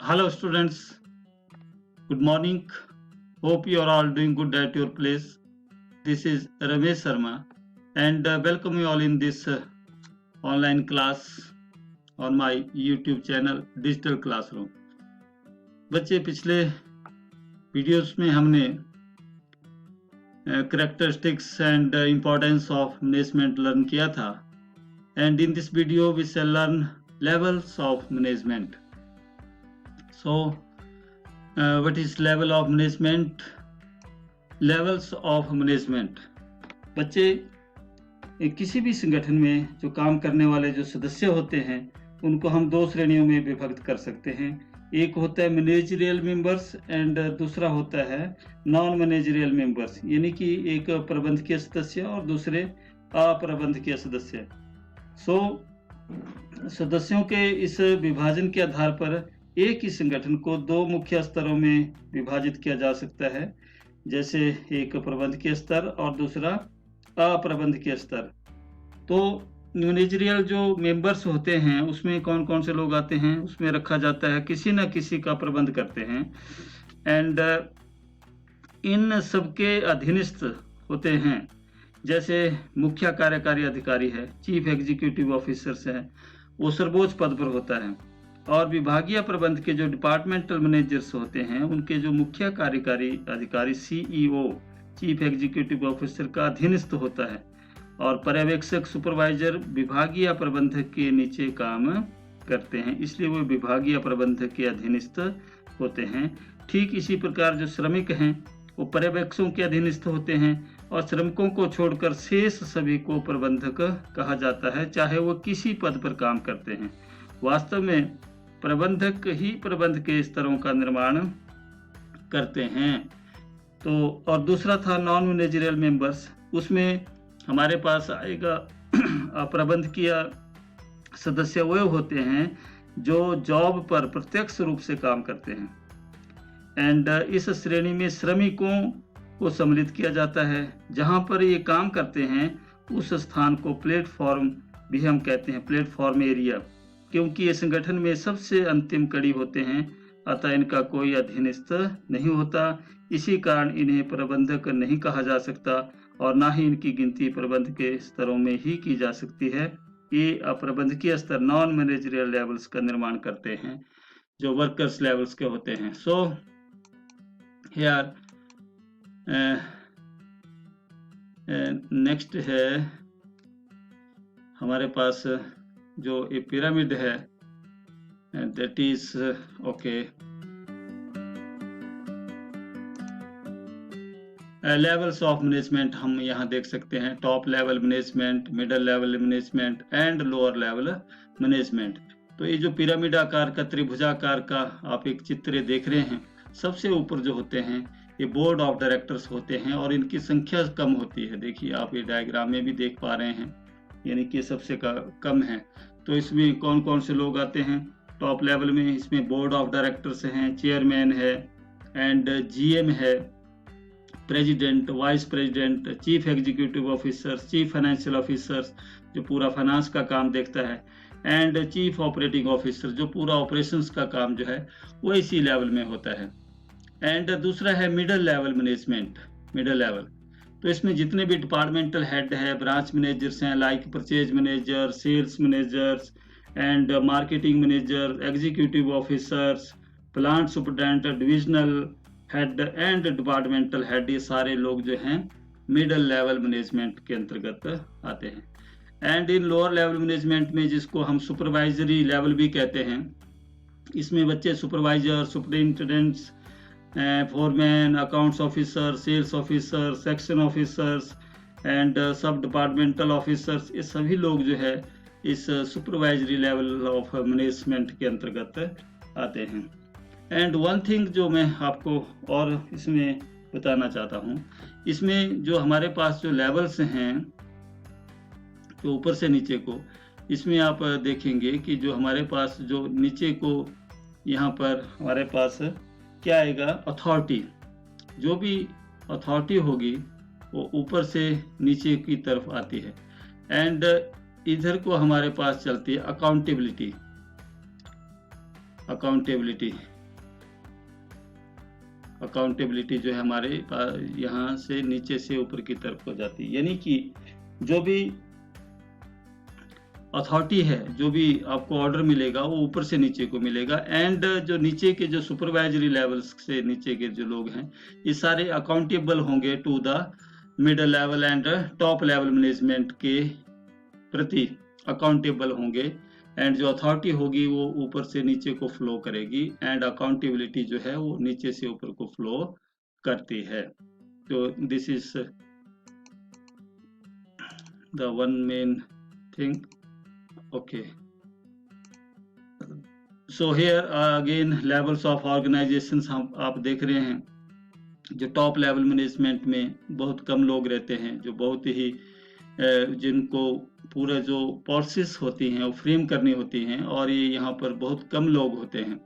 Hello, students. Good morning. Hope you are all doing good at your place. This is Ramesh Sharma, and welcome you all in this online class on my YouTube channel Digital Classroom. बच्चे पिछले videos में हमने characteristics and importance of management learn किया था, and in this video we shall learn levels of management. So what is level of management? Levels of management. बच्चे किसी भी संगठन में जो काम करने वाले जो सदस्य होते हैं उनको हम दो श्रेणियों में विभक्त कर सकते हैं। एक होता है मैनेजरियल मेंबर्स एंड दूसरा होता है नॉन मैनेजरियल मेंबर्स, यानी कि एक प्रबंधकीय सदस्य और दूसरे अप्रबंधकीय सदस्य। सदस्यों के इस विभाजन के आधार पर एक ही संगठन को दो मुख्य स्तरों में विभाजित किया जा सकता है, जैसे एक प्रबंधकीय स्तर और दूसरा अप्रबंधकीय स्तर। तो मैनेजरियल जो मेंबर्स होते हैं उसमें कौन कौन से लोग आते हैं, उसमें रखा जाता है किसी न किसी का प्रबंध करते हैं, एंड इन सबके अधीनस्थ होते हैं, जैसे मुख्य कार्यकारी अधिकारी है, चीफ एग्जीक्यूटिव ऑफिसर्स है, वो सर्वोच्च पद पर होता है, और विभागीय प्रबंध के जो डिपार्टमेंटल मैनेजर्स होते हैं उनके जो मुख्य कार्यकारी अधिकारी सीईओ चीफ एग्जीक्यूटिव ऑफिसर का अधीनस्थ होता है, और पर्यवेक्षक सुपरवाइजर विभागीय प्रबंधक के नीचे काम करते हैं, इसलिए वो विभागीय प्रबंधक के अधीनस्थ होते हैं। ठीक इसी प्रकार जो श्रमिक हैं वो पर्यवेक्षकों के अधीनस्थ होते हैं, और श्रमिकों को छोड़कर शेष सभी को प्रबंधक कहा जाता है, चाहे वो किसी पद पर काम करते हैं। वास्तव में प्रबंधक ही प्रबंध के स्तरों का निर्माण करते हैं। तो और दूसरा था नॉन मैनेजरियल मेंबर्स, उसमें हमारे पास आएगा अप्रबंधकीय सदस्य वो होते हैं जो जॉब पर प्रत्यक्ष रूप से काम करते हैं, एंड इस श्रेणी में श्रमिकों को सम्मिलित किया जाता है। जहां पर ये काम करते हैं उस स्थान को प्लेटफॉर्म भी हम कहते हैं, प्लेटफॉर्म एरिया, क्योंकि ये संगठन में सबसे अंतिम कड़ी होते हैं, अतः इनका कोई अधीनस्थ नहीं होता। इसी कारण इन्हें प्रबंधक नहीं कहा जा सकता और ना ही इनकी गिनती प्रबंध के स्तरों में ही की जा सकती है। ये अप्रबंधकीय स्तर नॉन मैनेजरियल लेवल्स का निर्माण करते हैं जो वर्कर्स लेवल्स के होते हैं। सो हियर नेक्स्ट है हमारे पास जो ये पिरामिड है, that is okay levels of management हम यहाँ देख सकते हैं। Top level management, middle level management and lower level management. तो ये जो पिरामिड आकार का त्रिभुजाकार का आप एक चित्र देख रहे हैं, सबसे ऊपर जो होते हैं ये बोर्ड ऑफ डायरेक्टर्स होते हैं और इनकी संख्या कम होती है। देखिए आप ये डायग्राम में भी देख पा रहे हैं, यानी कि सबसे कम है। तो इसमें कौन कौन से लोग आते हैं टॉप लेवल में? इसमें बोर्ड ऑफ डायरेक्टर्स हैं, चेयरमैन है, एंड जीएम है, president, vice president, chief executive officers, chief financial officers जो पूरा फाइनेंस का काम देखता है, एंड चीफ ऑपरेटिंग ऑफिसर जो पूरा ऑपरेशंस का काम जो है वो इसी लेवल में होता है। एंड दूसरा है middle level management, middle level. तो इसमें जितने भी डिपार्टमेंटल हेड है, ब्रांच मैनेजर्स हैं, like purchase manager, sales managers and marketing manager, executive officers, plant superintendent, divisional head and departmental head, ये सारे लोग जो हैं मिडिल लेवल मैनेजमेंट के अंतर्गत आते हैं। And in lower level management में जिसको हम सुपरवाइजरी लेवल भी कहते हैं, इसमें बच्चे supervisor, superintendents, foreman, accounts officer, sales officer, section officers and सब डिपार्टमेंटल ऑफिसर्स, ये सभी लोग जो है इस सुपरवाइजरी लेवल ऑफ मैनेजमेंट के अंतर्गत आते हैं। एंड वन थिंग जो मैं आपको और इसमें बताना चाहता हूँ, इसमें जो हमारे पास जो लेवल्स हैं तो ऊपर से नीचे को, इसमें आप देखेंगे कि जो हमारे पास जो नीचे को यहाँ पर हमारे पास क्या आएगा, अथॉरिटी। जो भी अथॉरिटी होगी वो ऊपर से नीचे की तरफ आती है, एंड इधर को हमारे पास चलती है अकाउंटेबिलिटी। अकाउंटेबिलिटी जो है हमारे यहाँ से नीचे से ऊपर की तरफ हो जाती है। यानी कि जो भी अथॉरिटी है, जो भी आपको ऑर्डर मिलेगा वो ऊपर से नीचे को मिलेगा, एंड जो नीचे के जो सुपरवाइजरी लेवल्स से नीचे के जो लोग हैं ये सारे अकाउंटेबल होंगे to the middle level and top level management के प्रति अकाउंटेबल होंगे, एंड जो अथॉरिटी होगी वो ऊपर से नीचे को फ्लो करेगी, एंड अकाउंटेबिलिटी जो है वो नीचे से ऊपर को फ्लो करती है। तो this is the one main thing. Okay, so here again levels of organizations हम आप देख रहे हैं, जो टॉप लेवल मैनेजमेंट में बहुत कम लोग रहते हैं, जो बहुत ही जिनको पूरा जो पॉलिसीज होती हैं वो फ्रेम करनी होती हैं, और ये यहाँ पर बहुत कम लोग होते हैं,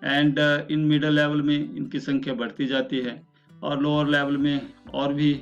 एंड इन मिडल लेवल में इनकी संख्या बढ़ती जाती है, और लोअर लेवल में और भी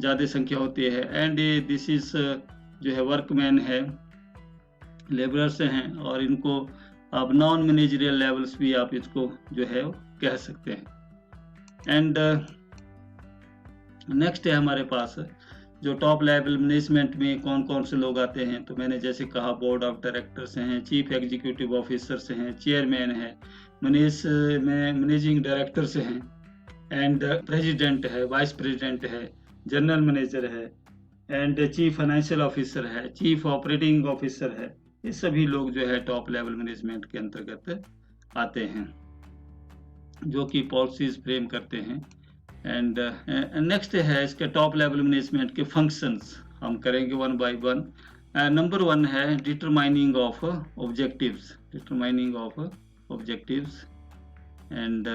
ज़्यादा संख्या होती है, एंड ये दिस इज जो है वर्कमैन है, लेबरर्स हैं, और इनको आप नॉन मैनेजरियल लेवल्स भी आप इसको जो है कह सकते हैं। एंड नेक्स्ट है हमारे पास जो टॉप लेवल मैनेजमेंट में कौन कौन से लोग आते हैं। तो मैंने जैसे कहा बोर्ड ऑफ डायरेक्टर्स हैं, चीफ एग्जीक्यूटिव ऑफिसर्स हैं, चेयरमैन है, मैनेजिंग डायरेक्टर्स हैं, एंड प्रेसिडेंट है, वाइस प्रेसिडेंट है, जनरल मैनेजर है, एंड चीफ फाइनेंशियल ऑफिसर है, चीफ ऑपरेटिंग ऑफिसर है। ये सभी लोग जो है टॉप लेवल मैनेजमेंट के अंतर्गत आते हैं, जो कि पॉलिसीज फ्रेम करते हैं। एंड नेक्स्ट है इसके टॉप लेवल मैनेजमेंट के फंक्शंस, हम करेंगे वन बाय वन। नंबर 1 है determining of objectives, determining of objectives, and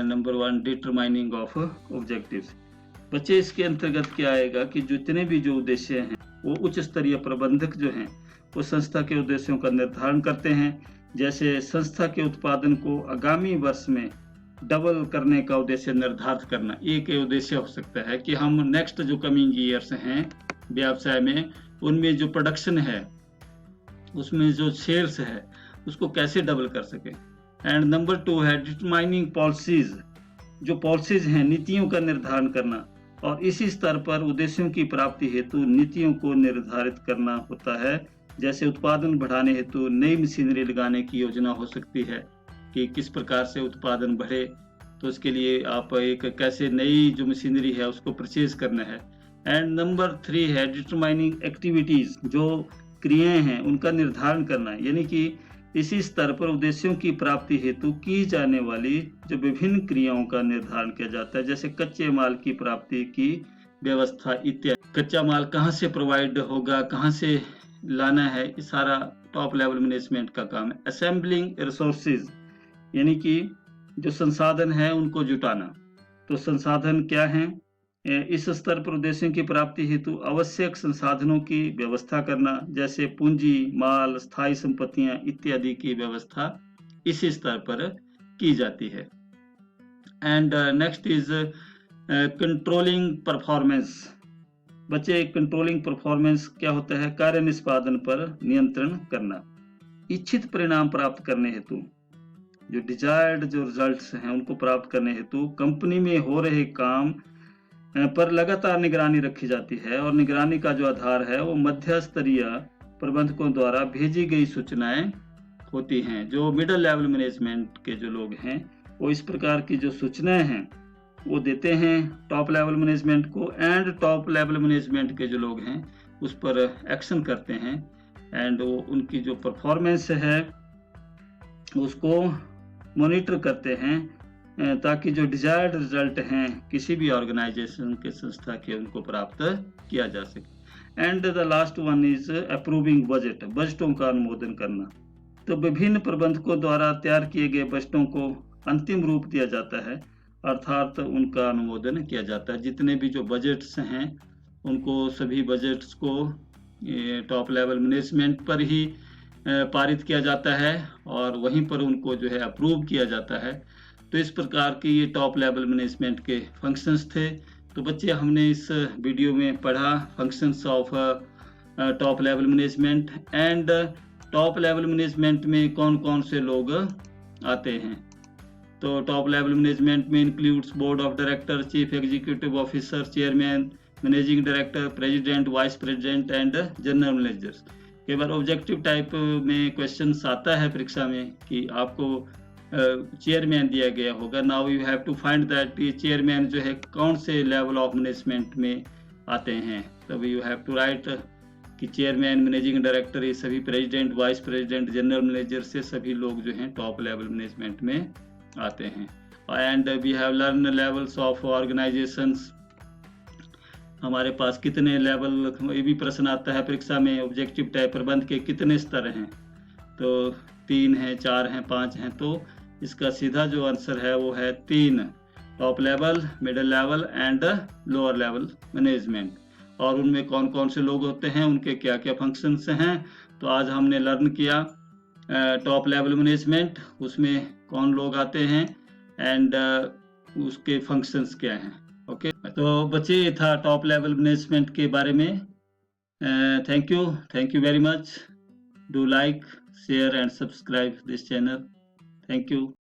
number 1 determining of objectives. बच्चे इसके अंतर्गत क्या आएगा कि जितने भी जो उद्देश्य हैं वो उच्च स्तरीय प्रबंधक जो हैं वो संस्था के उद्देश्यों का निर्धारण करते हैं। जैसे संस्था के उत्पादन को आगामी वर्ष में डबल करने का उद्देश्य निर्धारित करना, एक उद्देश्य हो सकता है कि हम नेक्स्ट जो कमिंग ईयर्स हैं व्यवसाय में, उनमें जो प्रोडक्शन है उसमें जो शेयर्स है उसको कैसे डबल कर सके। एंड नंबर 2 है डिटरमाइनिंग पॉलिसीज, जो पॉलिसीज हैं नीतियों का निर्धारण करना, और इसी स्तर पर उद्देश्यों की प्राप्ति हेतु नीतियों को निर्धारित करना होता है। जैसे उत्पादन बढ़ाने हेतु नई मशीनरी लगाने की योजना हो सकती है कि किस प्रकार से उत्पादन बढ़े, तो उसके लिए आप एक कैसे नई जो मशीनरी है उसको परचेज करना है। एंड नंबर 3 है डिटरमाइनिंग एक्टिविटीज, जो क्रियाएं हैं उनका निर्धारण करना, यानी कि इसी स्तर पर उद्देश्यों की प्राप्ति हेतु की जाने वाली जो विभिन्न क्रियाओं का निर्धारण किया जाता है, जैसे कच्चे माल की प्राप्ति की व्यवस्था इत्यादि। कच्चा माल कहाँ से प्रोवाइड होगा, कहाँ से लाना है, ये सारा टॉप लेवल मैनेजमेंट का काम है। असेंबलिंग रिसोर्सेज, यानी कि जो संसाधन है उनको जुटाना। तो संसाधन क्या हैं? इस स्तर पर उद्देश्यों की प्राप्ति हेतु आवश्यक संसाधनों की व्यवस्था करना, जैसे पूंजी, माल, स्थायी संपत्तियां इत्यादि की व्यवस्था इसी स्तर पर की जाती है। And next is controlling performance. बच्चे, कंट्रोलिंग परफॉर्मेंस क्या होता है? कार्य निष्पादन पर नियंत्रण करना। इच्छित परिणाम प्राप्त करने हेतु, जो डिजायर्ड जो रिजल्ट्स हैं उनको प्राप्त करने हेतु कंपनी में हो रहे काम पर लगातार निगरानी रखी जाती है, और निगरानी का जो आधार है वो मध्य स्तरीय प्रबंधकों द्वारा भेजी गई सूचनाएं होती हैं। जो मिडिल लेवल मैनेजमेंट के जो लोग हैं वो इस प्रकार की जो सूचनाएं हैं वो देते हैं टॉप लेवल मैनेजमेंट को, एंड टॉप लेवल मैनेजमेंट के जो लोग हैं उस पर एक्शन करते हैं, एंड वो उनकी जो परफॉर्मेंस है उसको मॉनिटर करते हैं, ताकि जो डिजायर्ड रिजल्ट हैं किसी भी ऑर्गेनाइजेशन के, संस्था के, उनको प्राप्त किया जा सके। And the last one is approving budget, बजटों का अनुमोदन करना। तो विभिन्न प्रबंधकों द्वारा तैयार किए गए बजटों को अंतिम रूप दिया जाता है, अर्थात उनका अनुमोदन किया जाता है। जितने भी जो बजट्स हैं उनको, सभी बजट्स को टॉप लेवल मैनेजमेंट पर ही पारित किया जाता है, और वहीं पर उनको जो है अप्रूव किया जाता है। तो इस प्रकार के ये टॉप लेवल मैनेजमेंट के फंक्शंस थे। तो बच्चे, हमने इस वीडियो में पढ़ा functions of top level management, and top level management में कौन कौन से लोग आते हैं। तो टॉप लेवल मैनेजमेंट में includes board of director, chief executive officer, chairman, managing director, president, vice president and general managers. कई बार ऑब्जेक्टिव टाइप में क्वेश्चंस आता है परीक्षा में कि आपको चेयरमैन दिया गया होगा, now you have to find that ये चेयरमैन जो है कौन से लेवल ऑफ मैनेजमेंट में आते हैं। तब यू हैव टू राइट कि चेयरमैन, मैनेजिंग डायरेक्टर, ये सभी president, vice president, general manager से सभी लोग जो हैं टॉप लेवल मैनेजमेंट में आते हैं। And we have learn levels of organisations, हमारे पास कितने लेवल, ये भी प्रश्न आता है परीक्षा में ऑब्जेक्टिव टाइप, प्रबंध के कितने स्तर हैं, तो 3 हैं, 4 हैं, 5 हैं। तो इसका सीधा जो आंसर है वो है 3, top level, middle level and lower level management. और उनमें कौन कौन से लोग होते हैं, उनके क्या क्या फंक्शंस हैं। तो आज हमने लर्न किया टॉप लेवल मैनेजमेंट, उसमें कौन लोग आते हैं एंड उसके फंक्शंस क्या हैं। ओके, तो बच्चे ये था टॉप लेवल मैनेजमेंट के बारे में। Thank you very much. Do like, share and subscribe this channel. Thank you.